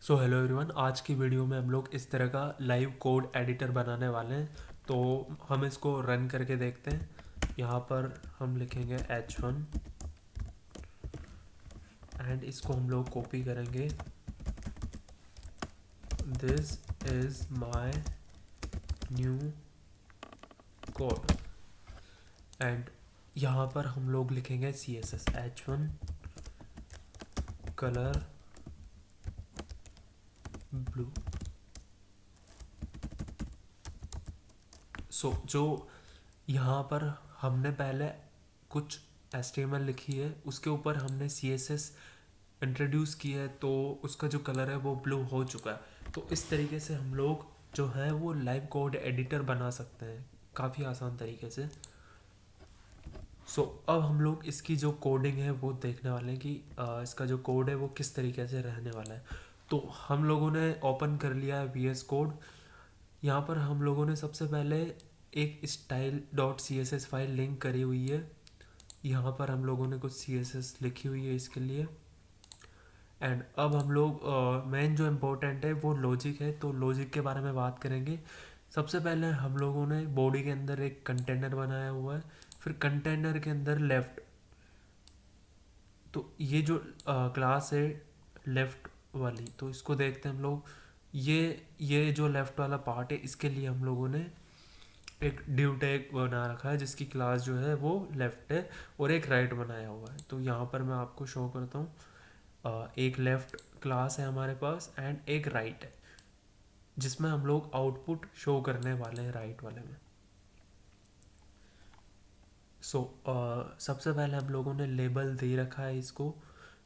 So hello everyone, आज की video में हम लोग इस तरह का लाइव कोड एडिटर बनाने वाले हैं। तो हम इसको रन करके देखते हैं। यहाँ पर हम लिखेंगे H1 एंड इसको हम लोग कॉपी करेंगे। This is my new code and यहाँ पर हम लोग लिखेंगे CSS H1 कलर ब्लू। जो यहाँ पर हमने पहले कुछ HTML लिखी है, उसके ऊपर हमने CSS इंट्रोड्यूस की है, तो उसका जो कलर है वो ब्लू हो चुका है। तो इस तरीके से हम लोग जो है वो लाइव कोड एडिटर बना सकते हैं काफ़ी आसान तरीके से। अब हम लोग इसकी जो कोडिंग है वो देखने वाले हैं कि इसका जो कोड है वो किस तरीके से रहने वाला है। तो हम लोगों ने ओपन कर लिया है VS कोड। यहाँ पर हम लोगों ने सबसे पहले एक style.css फाइल लिंक करी हुई है। यहाँ पर हम लोगों ने कुछ CSS लिखी हुई है इसके लिए। एंड अब हम लोग मेन जो इम्पोर्टेंट है वो लॉजिक है, तो लॉजिक के बारे में बात करेंगे। सबसे पहले हम लोगों ने बॉडी के अंदर एक कंटेनर बनाया हुआ है, फिर कंटेनर के अंदर लेफ्ट, तो ये जो क्लास है लेफ्ट वाली, तो इसको देखते हैं हम लोग। ये जो लेफ्ट वाला पार्ट है, इसके लिए हम लोगों ने एक डिव टैग बना रखा है जिसकी क्लास जो है वो लेफ्ट है, और एक राइट बनाया हुआ है। तो यहाँ पर मैं आपको शो करता हूँ। एक लेफ्ट क्लास है हमारे पास एंड एक राइट है, जिसमें हम लोग आउटपुट शो करने वाले हैं राइट वाले में। सबसे पहले हम लोगों ने लेबल दे रखा है इसको।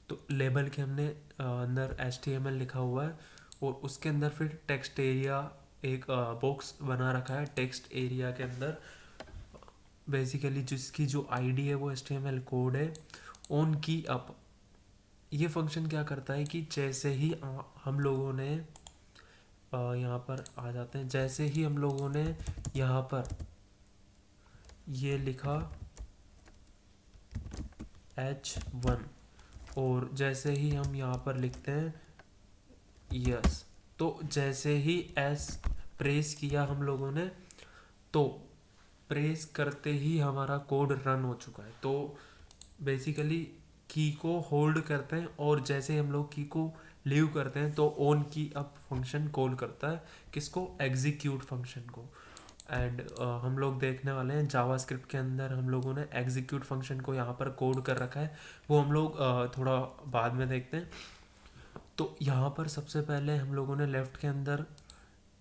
तो लेबल के हमने अंदर HTML लिखा हुआ है, और उसके अंदर फिर टेक्स्ट एरिया एक बॉक्स बना रखा है। टेक्स्ट एरिया के अंदर बेसिकली जिसकी जो आईडी है वो HTML कोड है ऑन की अप। ये फंक्शन क्या करता है कि जैसे ही हम लोगों ने यहाँ पर आ जाते हैं, जैसे ही हम लोगों ने यहाँ पर ये लिखा H1, और जैसे ही हम यहाँ पर लिखते हैं यस, तो जैसे ही S प्रेस किया हम लोगों ने, तो प्रेस करते ही हमारा कोड रन हो चुका है। तो बेसिकली की को होल्ड करते हैं, और जैसे हम लोग की को लीव करते हैं तो ऑन की अप फंक्शन कॉल करता है किसको, एग्जीक्यूट फंक्शन को। एंड हम लोग देखने वाले हैं जावास्क्रिप्ट के अंदर हम लोगों ने एग्जीक्यूट फंक्शन को यहाँ पर कोड कर रखा है, वो हम लोग थोड़ा बाद में देखते हैं। तो यहाँ पर सबसे पहले हम लोगों ने लेफ्ट के अंदर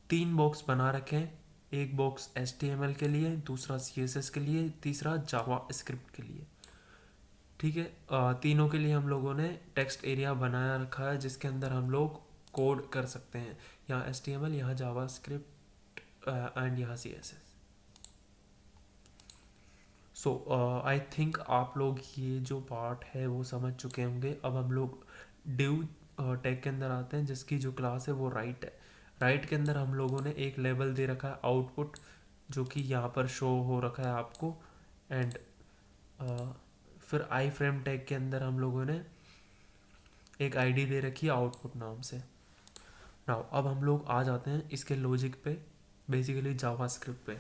3 बॉक्स बना रखे हैं। एक बॉक्स HTML के लिए, दूसरा CSS के लिए, तीसरा जावास्क्रिप्ट के लिए। ठीक है, तीनों के लिए हम लोगों ने टेक्स्ट एरिया बनाया रखा है जिसके अंदर हम लोग कोड कर सकते हैं। यहाँ HTML, यहाँ जावास्क्रिप्ट एंड यहाँ CSS। आई थिंक आप लोग ये जो पार्ट है वो समझ चुके होंगे। अब हम लोग डिव टैग के अंदर आते हैं जिसकी जो क्लास है वो राइट है। राइट के अंदर हम लोगों ने एक लेबल दे रखा है आउटपुट, जो कि यहाँ पर शो हो रखा है आपको। एंड फिर आई फ्रेम टैग के अंदर हम लोगों ने एक आईडी दे रखी है आउटपुट नाम से। नाउ अब हम लोग आ जाते हैं इसके लॉजिक पे, बेसिकली जावास्क्रिप्ट पे।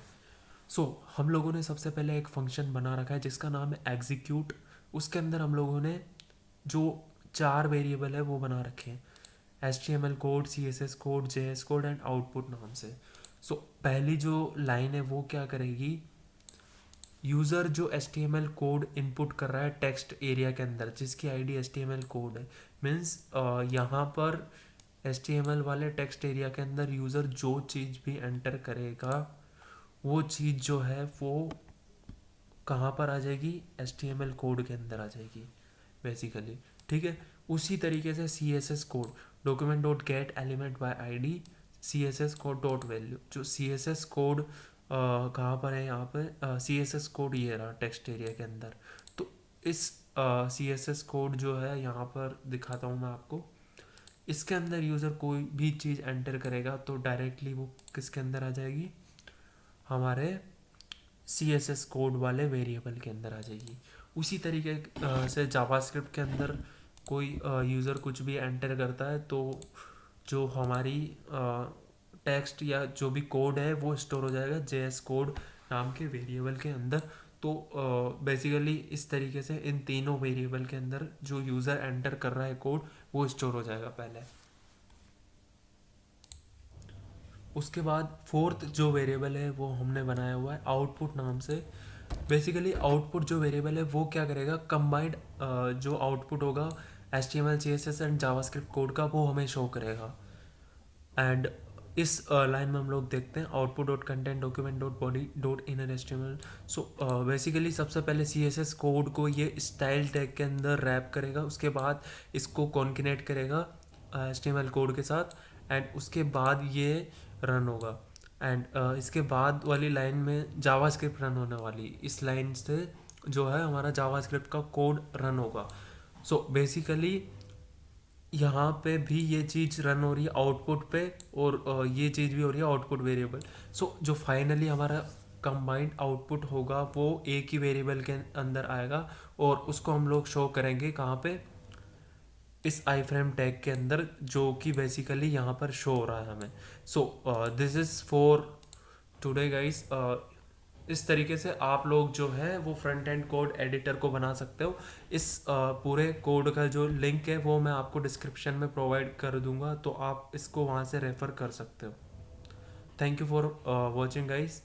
हम लोगों ने सबसे पहले एक फंक्शन बना रखा है जिसका नाम है एग्जीक्यूट। उसके अंदर हम लोगों ने जो 4 वेरिएबल है वो बना रखे हैं, HTML code, CSS code, JS code and output नाम से। पहली जो लाइन है वो क्या करेगी, यूज़र जो HTML कोड इनपुट कर रहा है टेक्स्ट एरिया के अंदर जिसकी आईडी HTML कोड है, मीन्स यहाँ पर HTML वाले टेक्स्ट एरिया के अंदर यूज़र जो चीज़ भी एंटर करेगा वो चीज़ जो है वो कहाँ पर आ जाएगी, HTML कोड के अंदर आ जाएगी बेसिकली। ठीक है, उसी तरीके से CSS code, document dot gate element by ID CSS code dot value. जो CSS कोड कहाँ पर है, यहाँ पर CSS कोड ये रहा टेक्स्ट एरिया के अंदर। तो इस CSS कोड जो है यहाँ पर दिखाता हूँ मैं आपको। इसके अंदर यूज़र कोई भी चीज़ एंटर करेगा तो डायरेक्टली वो किसके अंदर आ जाएगी, हमारे CSS कोड वाले वेरिएबल के अंदर आ जाएगी। उसी तरीके से जावास्क्रिप्ट के अंदर कोई यूज़र कुछ भी एंटर करता है तो जो हमारी टेक्स्ट या जो भी कोड है वो स्टोर हो जाएगा जेएस कोड नाम के वेरिएबल के अंदर। तो बेसिकली इस तरीके से इन तीनों वेरिएबल के अंदर जो यूज़र एंटर कर रहा है कोड वो स्टोर हो जाएगा पहले। उसके बाद फोर्थ जो वेरिएबल है वो हमने बनाया हुआ है आउटपुट नाम से। बेसिकली आउटपुट जो वेरिएबल है वो क्या करेगा, कंबाइंड जो आउटपुट होगा HTML CSS and JavaScript code का वो हमें शो करेगा। एंड इस लाइन में हम लोग देखते हैं output dot content document dot body dot inner HTML। So basically सबसे पहले CSS कोड को ये स्टाइल टैग के अंदर रैप करेगा, उसके बाद इसको कॉन्किनेट करेगा HTML कोड के साथ, एंड उसके बाद ये रन होगा। एंड इसके बाद वाली लाइन में जावास्क्रिप्ट रन होने वाली, इस लाइन से जो है हमारा जावास्क्रिप्ट का कोड रन होगा। सो बेसिकली यहाँ पे भी ये चीज़ रन हो रही है आउटपुट पे, और ये चीज़ भी हो रही है आउटपुट वेरिएबल। सो जो फाइनली हमारा कंबाइंड आउटपुट होगा वो एक ही वेरिएबल के अंदर आएगा, और उसको हम लोग शो करेंगे कहाँ पे, इस आई फ्रेम टैग के अंदर, जो कि बेसिकली यहाँ पर शो हो रहा है हमें। So this is for today guys. इस तरीके से आप लोग जो है वो फ्रंट एंड कोड एडिटर को बना सकते हो। इस पूरे कोड का जो लिंक है वो मैं आपको डिस्क्रिप्शन में प्रोवाइड कर दूंगा, तो आप इसको वहाँ से रेफ़र कर सकते हो। Thank you for watching guys.